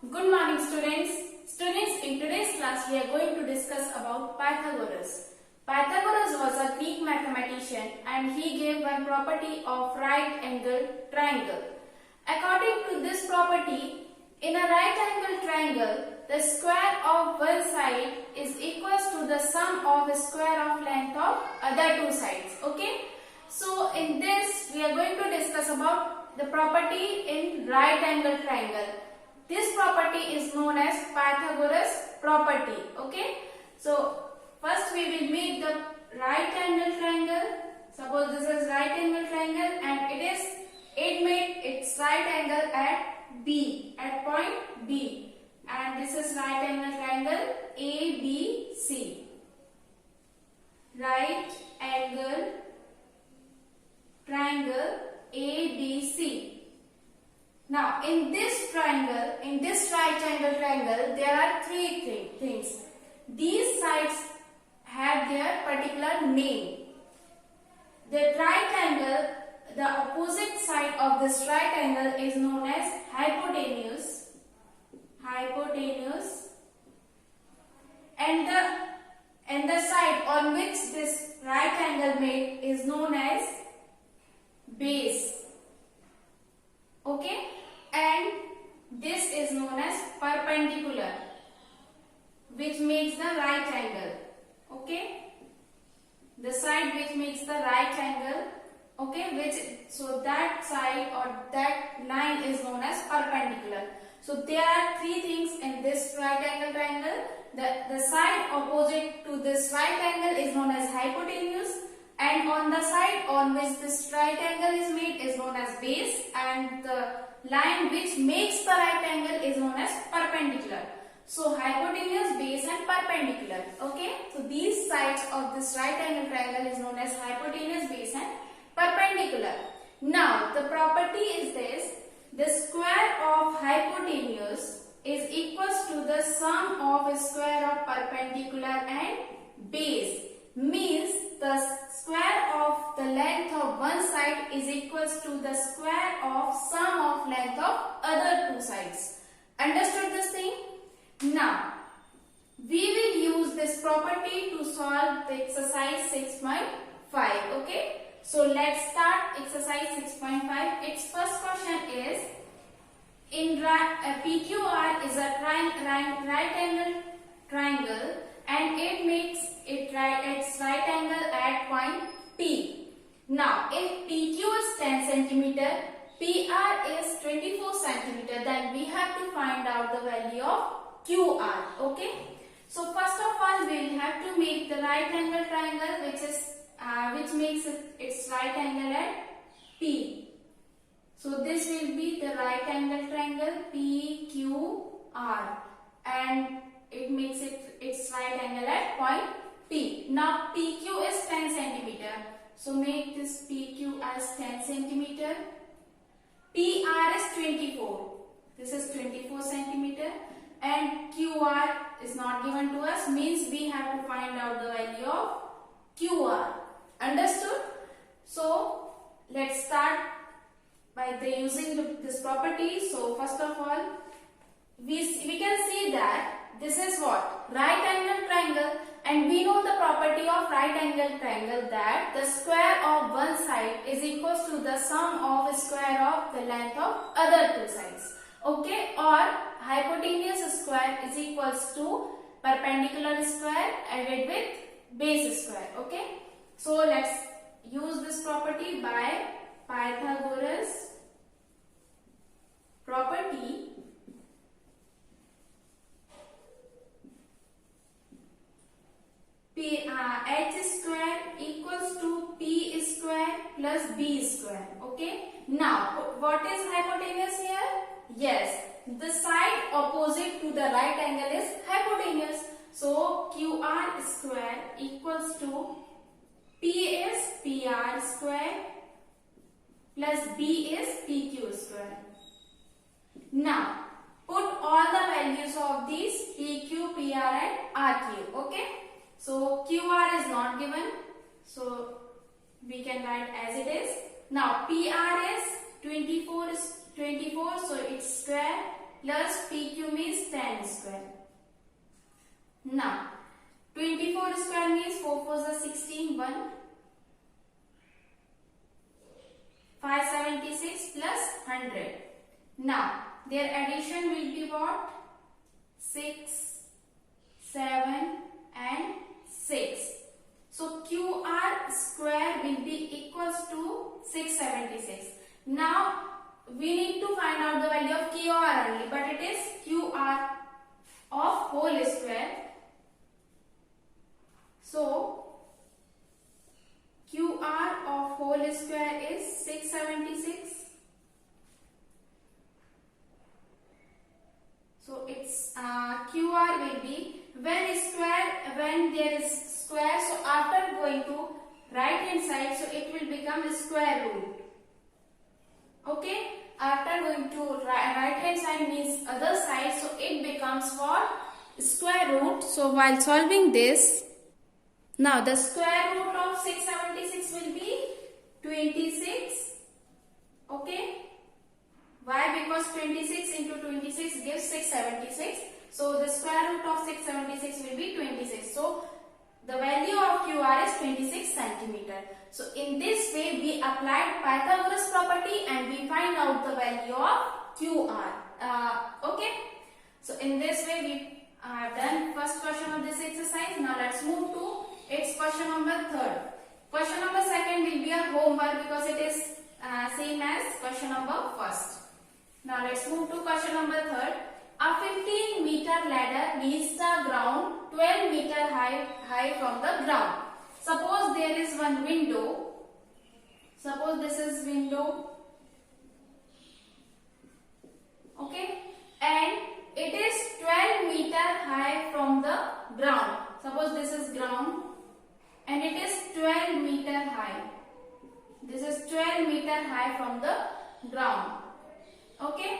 Good morning students. Students, in today's class we are going to discuss about Pythagoras. Pythagoras was a Greek mathematician and he gave one property of right angle triangle. According to this property, in a right angle triangle, the square of one side is equals to the sum of the square of length of other two sides. Okay? So in this we are going to discuss about the property in right angle triangle. This property is known as Pythagoras property. Okay. So first we will make the right angle triangle. Suppose this is right angle triangle and it made its right angle at B, at point B, and this is right angle triangle ABC. Right angle triangle ABC. Now, in this triangle, in this right angle triangle, there are three things. These sides have their particular name. The right angle, the opposite side of this right angle is known as hypotenuse. Hypotenuse. And the side on which this right angle made is known as base. Okay? And this is known as perpendicular, which makes the right angle. Okay? The side which makes the right angle. Okay? So that side or that line is known as perpendicular. So there are three things in this right angle triangle. The side opposite to this right angle is known as hypotenuse. And on the side on which this right angle is made is known as base, and the line which makes the right angle is known as perpendicular. So hypotenuse, base and perpendicular. Okay. So these sides of this right angle triangle is known as hypotenuse, base and perpendicular. Now the property is this: the square of hypotenuse is equals to the sum of square of perpendicular and base. Means the square of the length of one side is equals to the square of sum of length of other two sides. Understood this thing? Now, we will use this property to solve the exercise 6.5. Okay? So, let's start exercise 6.5. Its first question is, in PQR is a right angle triangle and it makes its right angle at point P. Now, if PQ is 10 cm, PR is 24 cm, then we have to find out the value of QR. Okay. So first of all, we will have to make the right angle triangle, which makes its right angle at P. So this will be the right angle triangle PQR, and it makes its right angle at point P. Now PQ is 10 cm. So make this PQ as 10 cm. PR is 24. This is 24 cm. And QR is not given to us, means we have to find out the value of QR. Understood? So let's start by using this property. So first of all, we can see that this is what? Right angle triangle, and we know the property of right angle triangle that the square of one side is equals to the sum of square of the length of other two sides. Okay? Or hypotenuse square is equals to perpendicular square added with base square. Okay? So let's use this property by Pythagoras property. H square equals to P square plus B square. Okay. Now, what is hypotenuse here? Yes, the side opposite to the right angle is hypotenuse. So, QR square equals to P is PR square plus B is PQ square. Now, put all the values of these PQ, PR and RQ. Okay. So QR is not given, so we can write as it is. Now PR is 24, so it's square plus PQ means 10 square. Now 24 square means 4 4s are 16, 1. 576 plus 100. Now their addition will be what? 6, 7 and 6. So QR square will be equals to 676. Now we need to find out the value of QR only, but it is QR of whole square. So QR of whole square is 676. So its QR will be when there is square, so after going to right hand side, so it will become the square root. Okay, after going to right hand side means other side, so it becomes what? Square root. So while solving this, now the square root of 676 will be 26. Okay. Why? Because 26 into 26 gives 676. So the square root of 676 will be 26. So the value of QR is 26 centimeter. So in this way we applied Pythagoras property and we find out the value of QR. Okay. So in this way we have done first question of this exercise. Now let's move to its question number 3rd. Question number 2nd will be a homework because it is same as question number 1st. Now let's move to question number 3rd. A 15-meter ladder reaches the ground 12 meter high from the ground. Suppose there is one window. Suppose this is window. Okay. And it is 12 meter high from the ground. Suppose this is ground and it is 12 meter high. This is 12 meter high from the ground. Okay.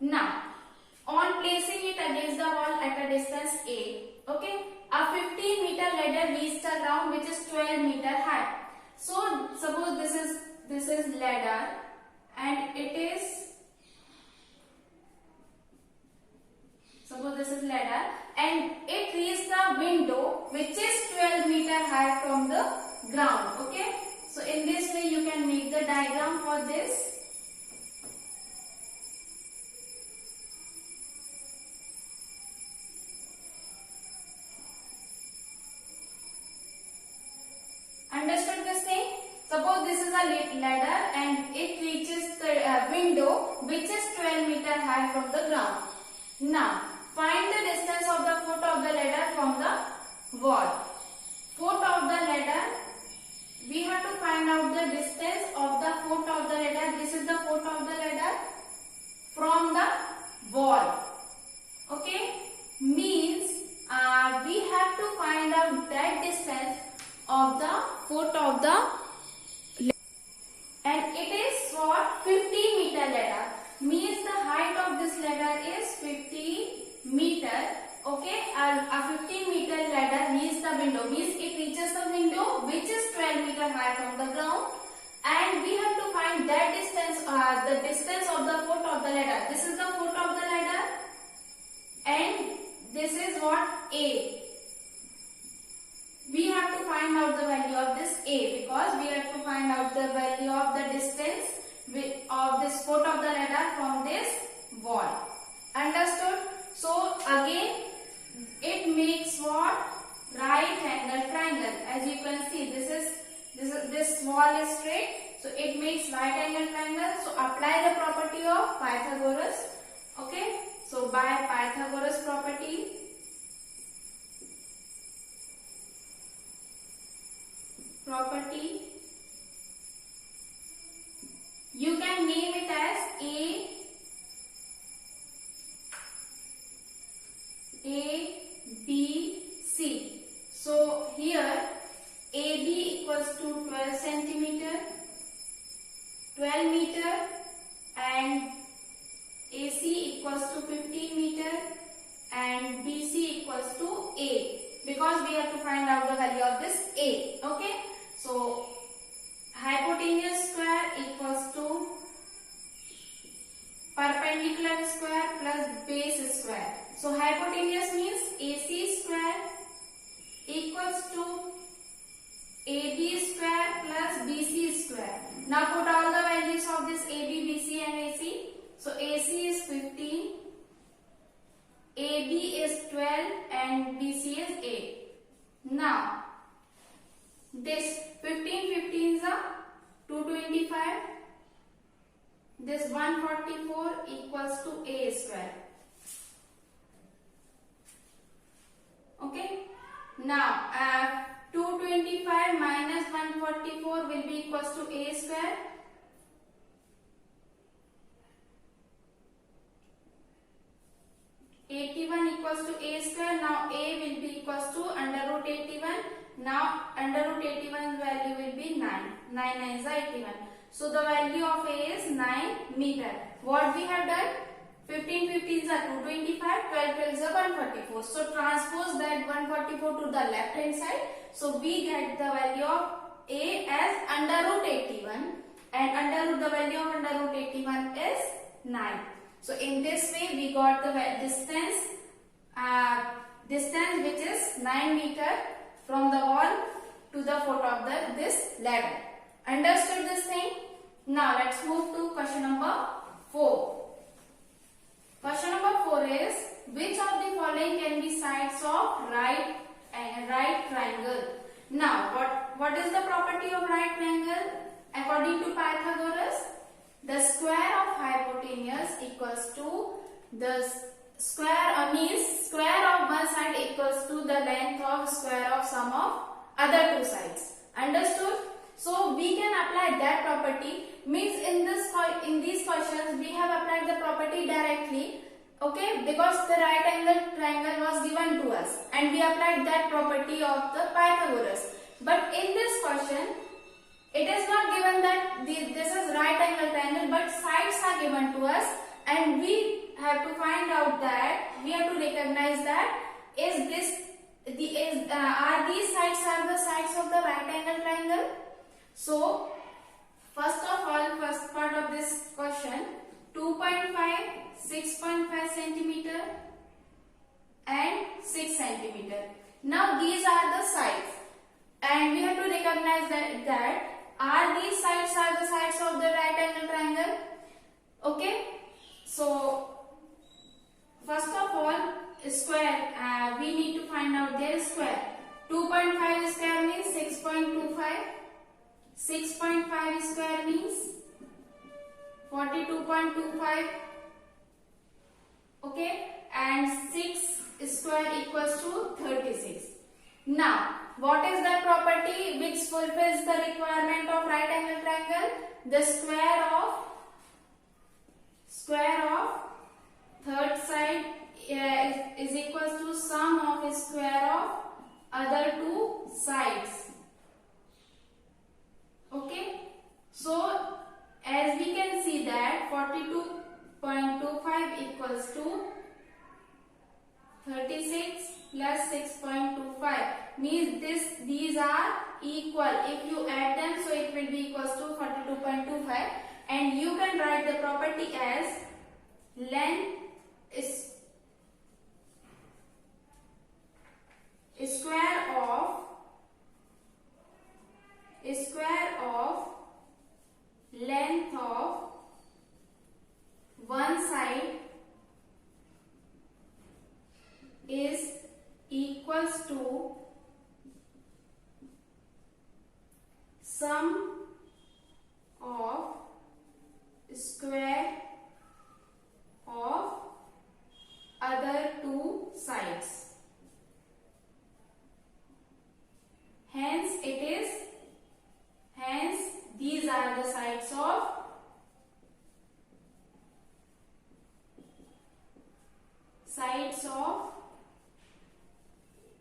Now, on placing it against the wall at a distance A, okay, a 15-meter ladder reaches the ground which is 12 meter high. So, suppose this is ladder and it is, suppose this is ladder and it reaches the window which is 12 meter high from the ground. Okay. So in this way you can make the diagram for this. Understood this thing? Suppose this is a ladder and it reaches the window which is 12 meter high from the ground. Now find the distance of the foot of the ladder from the wall. Foot of the ladder, we have to find out the distance of the foot of the ladder. This is the foot of the ladder from the wall. Okay, means we have to find out that distance of the foot of the ladder. And it is what? 50 meter ladder. Means the height of this ladder is 50 meter. Okay, a 15 meter ladder reaches the window, means it reaches the window which is 12 meter high from the ground, and we have to find that distance, the distance of the foot of the ladder. This is the foot of the ladder and this is what? A. We have to find out the value of this A because we have to find out the value of the distance of this foot of the ladder from this wall. Understood? So again it makes what? Right angle triangle. As you can see, this wall is straight, so it makes right angle triangle. So apply the property of Pythagoras. Okay, so by Pythagoras property, you can name it as A, B, C. So here AB equals to 12 centimeter, 12 meter, and AC equals to 15 meter, and BC equals to A, because we have to find out the value of this A. Okay, so hypotenuse square equals to So hypotenuse means AC square equals to AB square plus BC square. Now put all the values of this AB, BC and AC. So AC is 15, AB is 12 and BC is 8. Now this 15 is a 225. This 144 equals to A square. Okay. Now 225 minus 144 will be equals to A square. (81) equals to A square. Now A will be equals to under root 81. Now under root 81 value will be 9. 9 is 81. So the value of A is 9 meter. What we have done? 15 is 225, 12 is 144. So transpose that 144 to the left hand side. So we get the value of A as under root 81 and under root the value of under root 81 is 9. So in this way we got the distance which is 9 meter from the wall to the foot of this ladder. Understood this thing? Now let's move to question number 4. Question number 4 is, which of the following can be sides of right triangle? Now what is the property of right triangle? According to Pythagoras, the square of hypotenuse equals to the square means square of one side equals to the length of square of sum of other two sides. Understood? So we can apply that property. Means in these questions we have applied the property directly. Okay, because the right angle triangle was given to us and we applied that property of the Pythagoras. But in this question, it is not given that this is right angle triangle, but sides are given to us, and we have to find out that we have to recognize that are these sides are the sides of the right angle triangle. So first of all, first part of this question, 2.5, 6.5 centimeter and 6 centimeter. Now these are the sides, and we have to recognize that are these sides are the sides of the right angle triangle. Okay, so first of all, square, we need to find out their square. 2.5 square means 6.25. 6.5 square means 42.25. Okay, and 6 square equals to 36. Now, what is the property which fulfills the requirement of right angle triangle? The square of third side is equals to sum of square of other two sides. Okay, so as we can see that 42.25 equals to 36 plus 6.25 means these are equal. If you add them, so it will be equals to 42.25, and you can write the property as length is square of length of one side is equals to sum of square of other two sides. Hence these are the sides of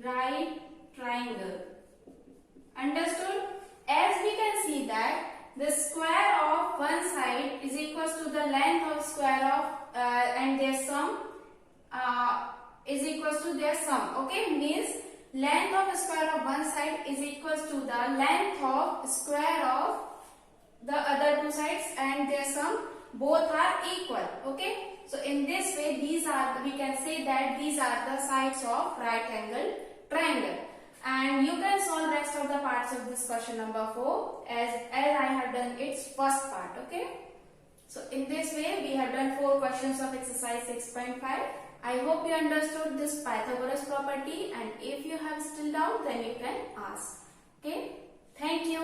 right triangle. Understood? As we can see that the square of one side is equals to the length of square of and their sum is equals to their sum. Okay, means length of square of one side is equals to the length of square of the other two sides and their sum, both are equal. Okay, so in in this way, we can say that these are the sides of right angle triangle. And you can solve rest of the parts of this question number 4 as I have done its first part. Okay. So in this way, we have done 4 questions of exercise 6.5. I hope you understood this Pythagoras property, and if you have still doubt, then you can ask. Okay. Thank you.